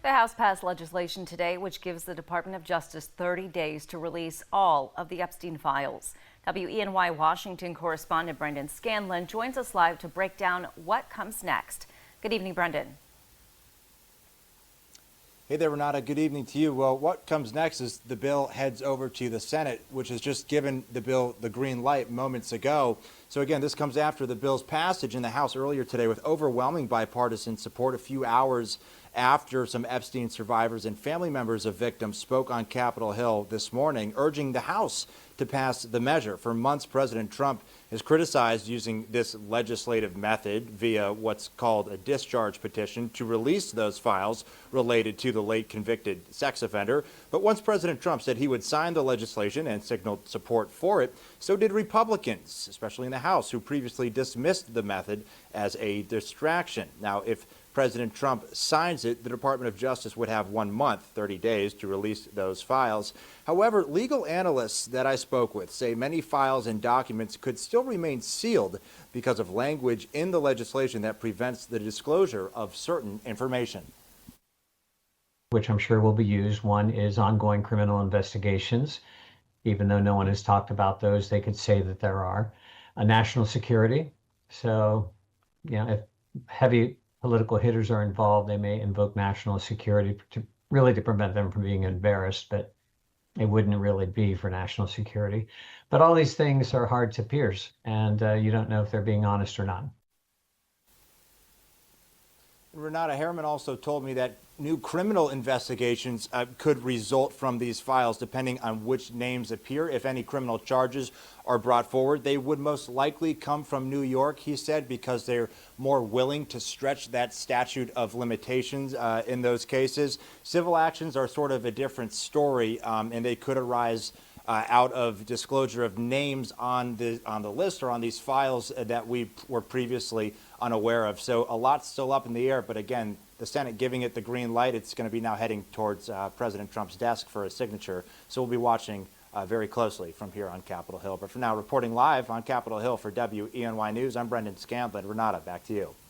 The House passed legislation today which gives the Department of Justice 30 days to release all of the Epstein files. WENY Washington correspondent Brendan Scanlon joins us live to break down what comes next. Good evening, Brendan. Hey there, Renata. Good evening to you. Well, what comes next is the bill heads over to the Senate, which has just given the bill the green light moments ago. So again, this comes after the bill's passage in the House earlier today with overwhelming bipartisan support a few hours after some Epstein survivors and family members of victims spoke on Capitol Hill this morning, urging the House to pass the measure. For months, President Trump has criticized using this legislative method via what's called a discharge petition to release those files related to the late convicted sex offender. But once President Trump said he would sign the legislation and signaled support for it, so did Republicans, especially in the House, who previously dismissed the method as a distraction. Now, if President Trump signs it, the Department of Justice would have 1 month, 30 days, to release those files. However, legal analysts that I spoke with say many files and documents could still remain sealed because of language in the legislation that prevents the disclosure of certain information. Which I'm sure will be used. One is ongoing criminal investigations. Even though no one has talked about those, they could say that there are. National security. So, if heavy political hitters are involved, they may invoke national security to prevent them from being embarrassed, but it wouldn't really be for national security. But all these things are hard to pierce, and you don't know if they're being honest or not. Renata Harriman also told me that new criminal investigations could result from these files, depending on which names appear. If any criminal charges are brought forward, they would most likely come from New York, he said, because they're more willing to stretch that statute of limitations in those cases. Civil actions are sort of a different story, and they could arise out of disclosure of names on the list or on these files that we were previously unaware of. So a lot's still up in the air, but again, the Senate giving it the green light. It's going to be now heading towards President Trump's desk for a signature. So we'll be watching very closely from here on Capitol Hill. But for now, reporting live on Capitol Hill for WENY News, I'm Brendan Scanlon. Renata, back to you.